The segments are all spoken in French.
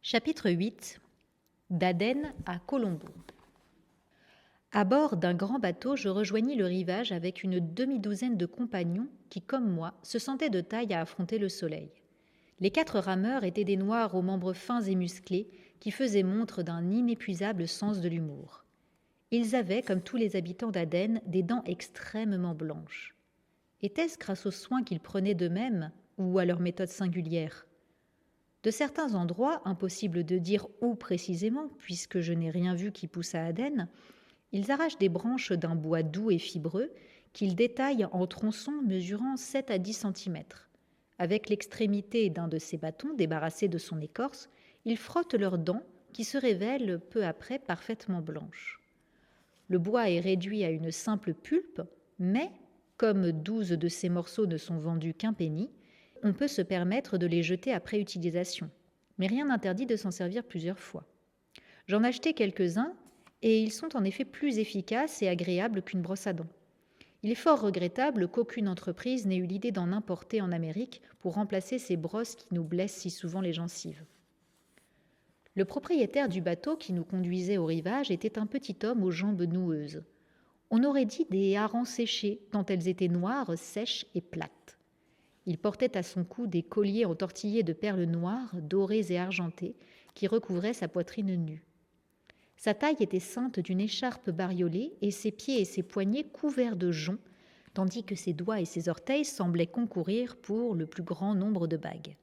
Chapitre 8 d'Aden à Colombo. À bord d'un grand bateau, je rejoignis le rivage avec une demi-douzaine de compagnons qui, comme moi, se sentaient de taille à affronter le soleil. Les 4 rameurs étaient des noirs aux membres fins et musclés qui faisaient montre d'un inépuisable sens de l'humour. Ils avaient, comme tous les habitants d'Aden, des dents extrêmement blanches. Était-ce grâce aux soins qu'ils prenaient d'eux-mêmes ou à leur méthode singulière ? De certains endroits, impossible de dire où précisément, puisque je n'ai rien vu qui pousse à Aden, ils arrachent des branches d'un bois doux et fibreux qu'ils détaillent en tronçons mesurant 7 à 10 cm. Avec l'extrémité d'un de ces bâtons débarrassé de son écorce, ils frottent leurs dents qui se révèlent peu après parfaitement blanches. Le bois est réduit à une simple pulpe, mais, comme 12 de ces morceaux ne sont vendus qu'un penny, on peut se permettre de les jeter après utilisation. Mais rien n'interdit de s'en servir plusieurs fois. J'en ai acheté quelques-uns et ils sont en effet plus efficaces et agréables qu'une brosse à dents. Il est fort regrettable qu'aucune entreprise n'ait eu l'idée d'en importer en Amérique pour remplacer ces brosses qui nous blessent si souvent les gencives. Le propriétaire du bateau qui nous conduisait au rivage était un petit homme aux jambes noueuses. On aurait dit des harengs séchés tant elles étaient noires, sèches et plates. Il portait à son cou des colliers entortillés de perles noires, dorées et argentées, qui recouvraient sa poitrine nue. Sa taille était ceinte d'une écharpe bariolée et ses pieds et ses poignets couverts de joncs, tandis que ses doigts et ses orteils semblaient concourir pour le plus grand nombre de bagues.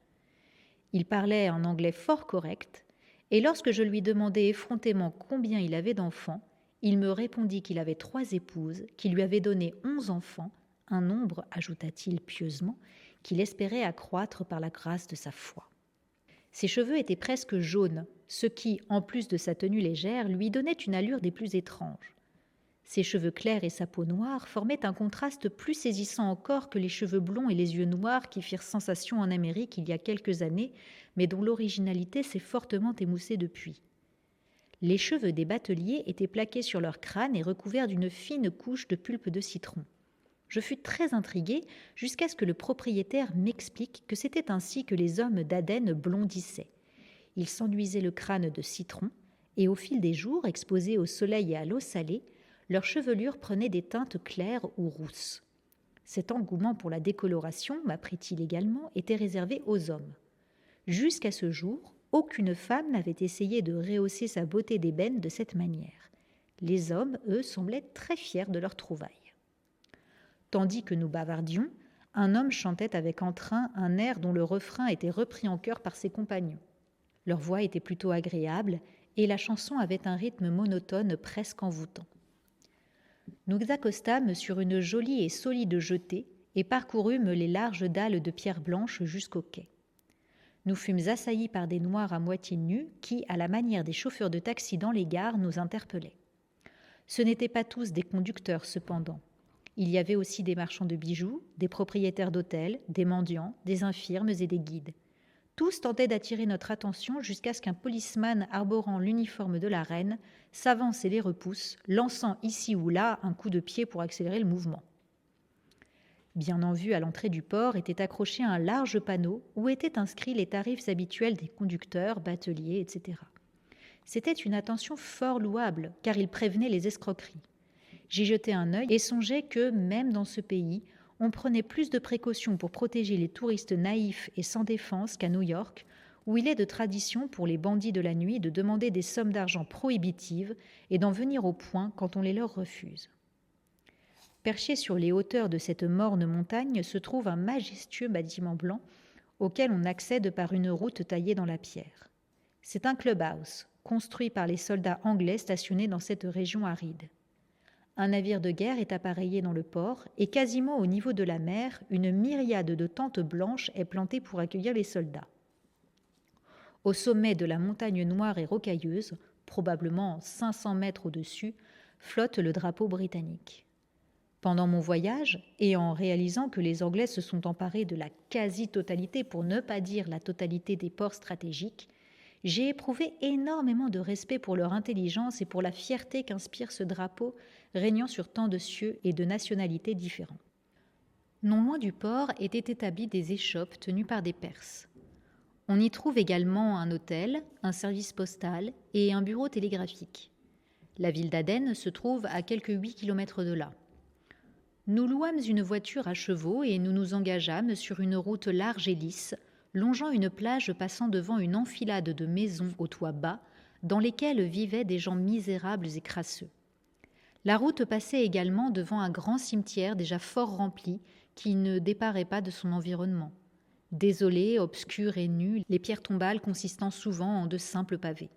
Il parlait un anglais fort correct, et lorsque je lui demandai effrontément combien il avait d'enfants, il me répondit qu'il avait 3 épouses, qu'il lui avait donné 11 enfants, un nombre, ajouta-t-il pieusement, qu'il espérait accroître par la grâce de sa foi. Ses cheveux étaient presque jaunes, ce qui, en plus de sa tenue légère, lui donnait une allure des plus étranges. Ses cheveux clairs et sa peau noire formaient un contraste plus saisissant encore que les cheveux blonds et les yeux noirs qui firent sensation en Amérique il y a quelques années, mais dont l'originalité s'est fortement émoussée depuis. Les cheveux des bateliers étaient plaqués sur leur crâne et recouverts d'une fine couche de pulpe de citron. Je fus très intriguée jusqu'à ce que le propriétaire m'explique que c'était ainsi que les hommes d'Aden blondissaient. Ils s'enduisaient le crâne de citron et au fil des jours, exposés au soleil et à l'eau salée, leur chevelure prenait des teintes claires ou rousses. Cet engouement pour la décoloration, m'apprit-il également, était réservé aux hommes. Jusqu'à ce jour, aucune femme n'avait essayé de rehausser sa beauté d'ébène de cette manière. Les hommes, eux, semblaient très fiers de leur trouvaille. Tandis que nous bavardions, un homme chantait avec entrain un air dont le refrain était repris en chœur par ses compagnons. Leur voix était plutôt agréable et la chanson avait un rythme monotone presque envoûtant. Nous accostâmes sur une jolie et solide jetée et parcourûmes les larges dalles de pierre blanche jusqu'au quai. Nous fûmes assaillis par des noirs à moitié nus qui, à la manière des chauffeurs de taxi dans les gares, nous interpellaient. Ce n'étaient pas tous des conducteurs cependant. Il y avait aussi des marchands de bijoux, des propriétaires d'hôtels, des mendiants, des infirmes et des guides. Tous tentaient d'attirer notre attention jusqu'à ce qu'un policeman arborant l'uniforme de la reine s'avance et les repousse, lançant ici ou là un coup de pied pour accélérer le mouvement. Bien en vue à l'entrée du port était accroché un large panneau où étaient inscrits les tarifs habituels des conducteurs, bateliers, etc. C'était une attention fort louable, car il prévenait les escroqueries. J'y jetai un œil et songeai que, même dans ce pays, on prenait plus de précautions pour protéger les touristes naïfs et sans défense qu'à New York, où il est de tradition pour les bandits de la nuit de demander des sommes d'argent prohibitives et d'en venir au point quand on les leur refuse. Perché sur les hauteurs de cette morne montagne se trouve un majestueux bâtiment blanc auquel on accède par une route taillée dans la pierre. C'est un clubhouse, construit par les soldats anglais stationnés dans cette région aride. Un navire de guerre est appareillé dans le port et quasiment au niveau de la mer, une myriade de tentes blanches est plantée pour accueillir les soldats. Au sommet de la montagne noire et rocailleuse, probablement 500 mètres au-dessus, flotte le drapeau britannique. Pendant mon voyage, et en réalisant que les Anglais se sont emparés de la quasi-totalité, pour ne pas dire la totalité des ports stratégiques, j'ai éprouvé énormément de respect pour leur intelligence et pour la fierté qu'inspire ce drapeau régnant sur tant de cieux et de nationalités différentes. Non loin du port étaient établies des échoppes tenues par des Perses. On y trouve également un hôtel, un service postal et un bureau télégraphique. La ville d'Aden se trouve à quelques 8 kilomètres de là. Nous louâmes une voiture à chevaux et nous nous engageâmes sur une route large et lisse, longeant une plage passant devant une enfilade de maisons aux toits bas, dans lesquelles vivaient des gens misérables et crasseux. La route passait également devant un grand cimetière déjà fort rempli, qui ne déparait pas de son environnement. Désolé, obscur et nu, les pierres tombales consistant souvent en de simples pavés.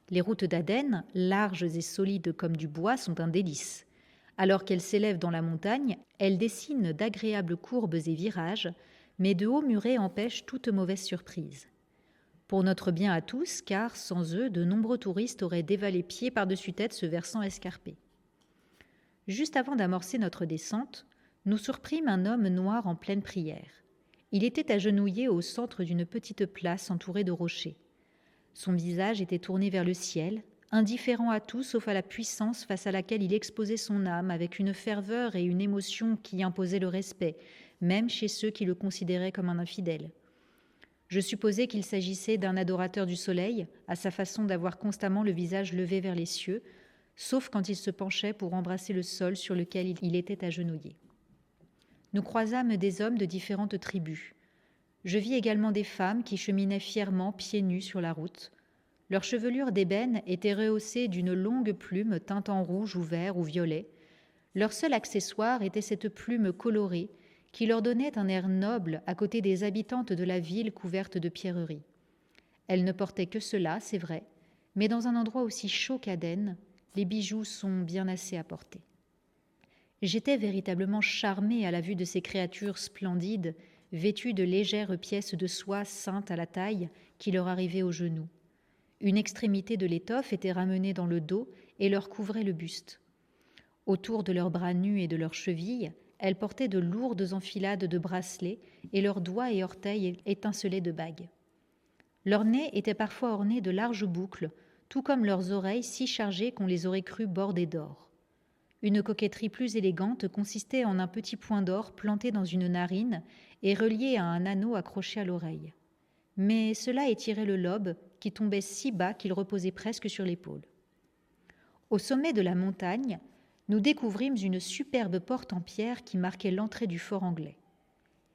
Les routes d'Aden, larges et solides comme du bois, sont un délice. Alors qu'elles s'élèvent dans la montagne, elles dessinent d'agréables courbes et virages, mais de hauts murets empêchent toute mauvaise surprise. Pour notre bien à tous, car sans eux, de nombreux touristes auraient dévalé pied par-dessus tête ce versant escarpé. Juste avant d'amorcer notre descente, nous surprîmes un homme noir en pleine prière. Il était agenouillé au centre d'une petite place entourée de rochers. Son visage était tourné vers le ciel, indifférent à tout sauf à la puissance face à laquelle il exposait son âme avec une ferveur et une émotion qui imposaient le respect, même chez ceux qui le considéraient comme un infidèle. Je supposais qu'il s'agissait d'un adorateur du soleil, à sa façon d'avoir constamment le visage levé vers les cieux, sauf quand il se penchait pour embrasser le sol sur lequel il était agenouillé. Nous croisâmes des hommes de différentes tribus. Je vis également des femmes qui cheminaient fièrement pieds nus sur la route. Leur chevelure d'ébène était rehaussée d'une longue plume teinte en rouge ou vert ou violet. Leur seul accessoire était cette plume colorée qui leur donnait un air noble à côté des habitantes de la ville couverte de pierreries. Elles ne portaient que cela, c'est vrai, mais dans un endroit aussi chaud qu'Aden, les bijoux sont bien assez à porter. J'étais véritablement charmée à la vue de ces créatures splendides, vêtues de légères pièces de soie ceintes à la taille qui leur arrivaient aux genoux. Une extrémité de l'étoffe était ramenée dans le dos et leur couvrait le buste. Autour de leurs bras nus et de leurs chevilles, elles portaient de lourdes enfilades de bracelets et leurs doigts et orteils étincelaient de bagues. Leur nez était parfois orné de larges boucles, tout comme leurs oreilles si chargées qu'on les aurait crues bordées d'or. Une coquetterie plus élégante consistait en un petit point d'or planté dans une narine et relié à un anneau accroché à l'oreille. Mais cela étirait le lobe qui tombait si bas qu'il reposait presque sur l'épaule. Au sommet de la montagne, nous découvrîmes une superbe porte en pierre qui marquait l'entrée du fort anglais.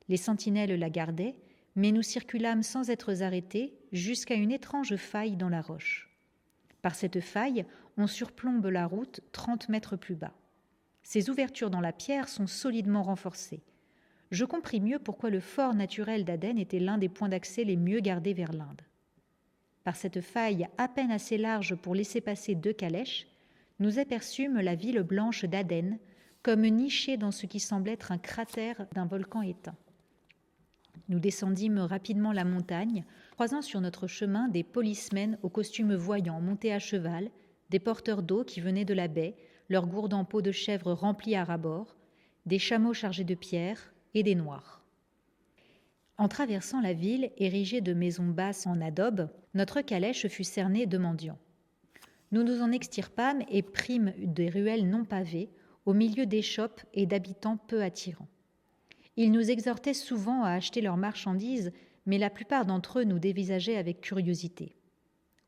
Les sentinelles la gardaient, mais nous circulâmes sans être arrêtés jusqu'à une étrange faille dans la roche. Par cette faille, on surplombe la route 30 mètres plus bas. Ces ouvertures dans la pierre sont solidement renforcées. Je compris mieux pourquoi le fort naturel d'Aden était l'un des points d'accès les mieux gardés vers l'Inde. Par cette faille à peine assez large pour laisser passer 2 calèches, nous aperçûmes la ville blanche d'Aden comme nichée dans ce qui semble être un cratère d'un volcan éteint. Nous descendîmes rapidement la montagne, croisant sur notre chemin des policemen aux costumes voyants montés à cheval, des porteurs d'eau qui venaient de la baie, leurs gourdes en peau de chèvre remplies à ras-bord, des chameaux chargés de pierres et des noirs. En traversant la ville érigée de maisons basses en adobe, notre calèche fut cernée de mendiants. Nous nous en extirpâmes et prîmes des ruelles non pavées, au milieu d'échoppes et d'habitants peu attirants. Ils nous exhortaient souvent à acheter leurs marchandises, mais la plupart d'entre eux nous dévisageaient avec curiosité.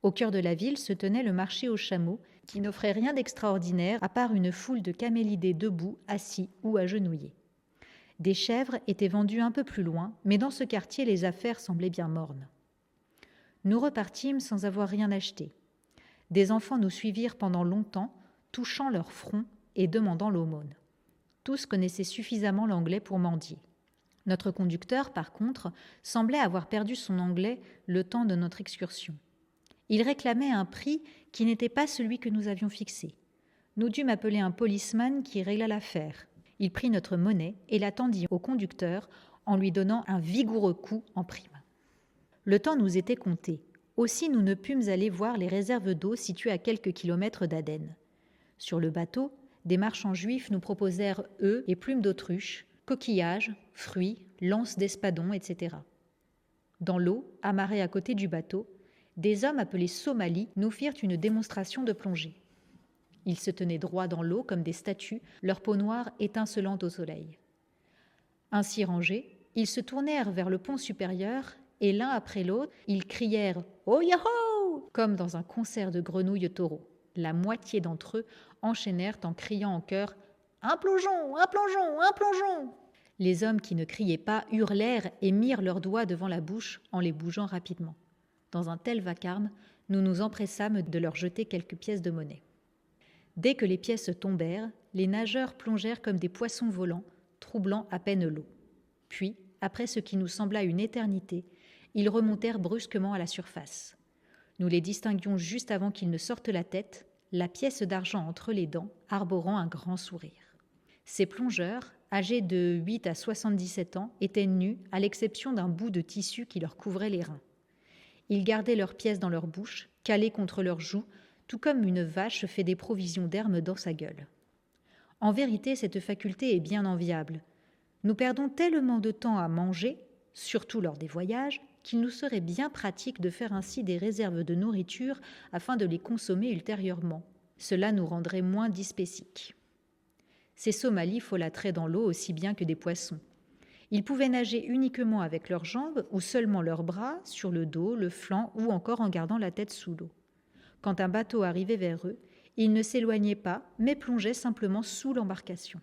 Au cœur de la ville se tenait le marché aux chameaux, qui n'offrait rien d'extraordinaire à part une foule de camélidés debout, assis ou agenouillés. Des chèvres étaient vendues un peu plus loin, mais dans ce quartier les affaires semblaient bien mornes. Nous repartîmes sans avoir rien acheté. Des enfants nous suivirent pendant longtemps, touchant leur front et demandant l'aumône. Tous connaissaient suffisamment l'anglais pour mendier. Notre conducteur, par contre, semblait avoir perdu son anglais le temps de notre excursion. Il réclamait un prix qui n'était pas celui que nous avions fixé. Nous dûmes appeler un policeman qui régla l'affaire. Il prit notre monnaie et la tendit au conducteur en lui donnant un vigoureux coup en prime. Le temps nous était compté. Aussi nous ne pûmes aller voir les réserves d'eau situées à quelques kilomètres d'Aden. Sur le bateau, des marchands juifs nous proposèrent œufs et plumes d'autruche, coquillages, fruits, lances d'espadons, etc. Dans l'eau, amarrée à côté du bateau, des hommes appelés Somalis nous firent une démonstration de plongée. Ils se tenaient droits dans l'eau comme des statues, leur peau noire étincelant au soleil. Ainsi rangés, ils se tournèrent vers le pont supérieur et l'un après l'autre, ils crièrent « Oh yahoo !» comme dans un concert de grenouilles taureaux. La moitié d'entre eux enchaînèrent en criant en chœur « Un plongeon, un plongeon, un plongeon !» Les hommes qui ne criaient pas hurlèrent et mirent leurs doigts devant la bouche en les bougeant rapidement. Dans un tel vacarme, nous nous empressâmes de leur jeter quelques pièces de monnaie. Dès que les pièces tombèrent, les nageurs plongèrent comme des poissons volants, troublant à peine l'eau. Puis, après ce qui nous sembla une éternité, ils remontèrent brusquement à la surface. Nous les distinguions juste avant qu'ils ne sortent la tête, la pièce d'argent entre les dents, arborant un grand sourire. Ces plongeurs, âgés de 8 à 77 ans, étaient nus, à l'exception d'un bout de tissu qui leur couvrait les reins. Ils gardaient leurs pièces dans leur bouche, calées contre leurs joues, tout comme une vache fait des provisions d'herbe dans sa gueule. En vérité, cette faculté est bien enviable. Nous perdons tellement de temps à manger, surtout lors des voyages, qu'il nous serait bien pratique de faire ainsi des réserves de nourriture afin de les consommer ultérieurement. Cela nous rendrait moins dyspeptiques. Ces Somalis folâtraient dans l'eau aussi bien que des poissons. Ils pouvaient nager uniquement avec leurs jambes ou seulement leurs bras, sur le dos, le flanc ou encore en gardant la tête sous l'eau. Quand un bateau arrivait vers eux, ils ne s'éloignaient pas, mais plongeaient simplement sous l'embarcation.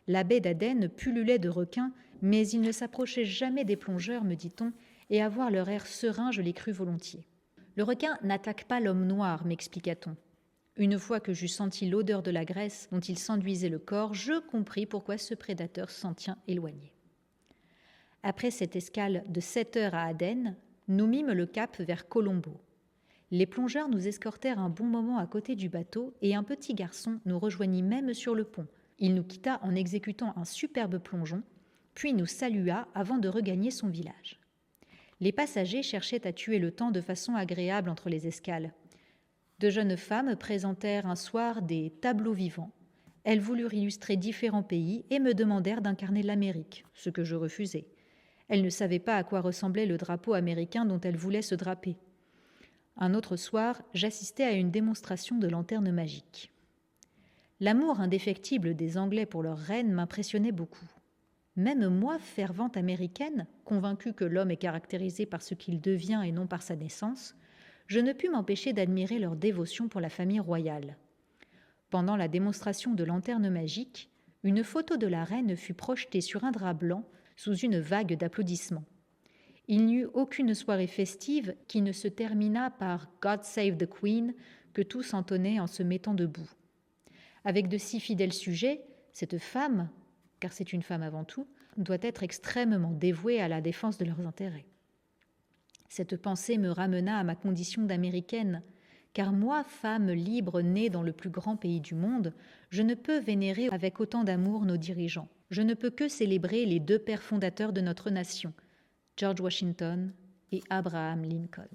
La baie d'Aden pullulait de requins, mais ils ne s'approchaient jamais des plongeurs, me dit-on, et à voir leur air serein, je les crus volontiers. Le requin n'attaque pas l'homme noir, m'expliqua-t-on. Une fois que j'eus senti l'odeur de la graisse dont il s'enduisait le corps, je compris pourquoi ce prédateur s'en tient éloigné. Après cette escale de 7 heures à Aden, nous mîmes le cap vers Colombo. Les plongeurs nous escortèrent un bon moment à côté du bateau et un petit garçon nous rejoignit même sur le pont. Il nous quitta en exécutant un superbe plongeon, puis nous salua avant de regagner son village. Les passagers cherchaient à tuer le temps de façon agréable entre les escales. De jeunes femmes présentèrent un soir des tableaux vivants. Elles voulurent illustrer différents pays et me demandèrent d'incarner l'Amérique, ce que je refusai. Elles ne savaient pas à quoi ressemblait le drapeau américain dont elles voulaient se draper. Un autre soir, j'assistais à une démonstration de lanternes magiques. L'amour indéfectible des Anglais pour leur reine m'impressionnait beaucoup. Même moi, fervente américaine, convaincue que l'homme est caractérisé par ce qu'il devient et non par sa naissance, je ne pus m'empêcher d'admirer leur dévotion pour la famille royale. Pendant la démonstration de lanternes magiques, une photo de la reine fut projetée sur un drap blanc sous une vague d'applaudissements. Il n'y eut aucune soirée festive qui ne se terminât par « God save the Queen » que tous entonnaient en se mettant debout. Avec de si fidèles sujets, cette femme, car c'est une femme avant tout, doit être extrêmement dévouée à la défense de leurs intérêts. Cette pensée me ramena à ma condition d'Américaine, car moi, femme libre née dans le plus grand pays du monde, je ne peux vénérer avec autant d'amour nos dirigeants. Je ne peux que célébrer les 2 pères fondateurs de notre nation, George Washington et Abraham Lincoln.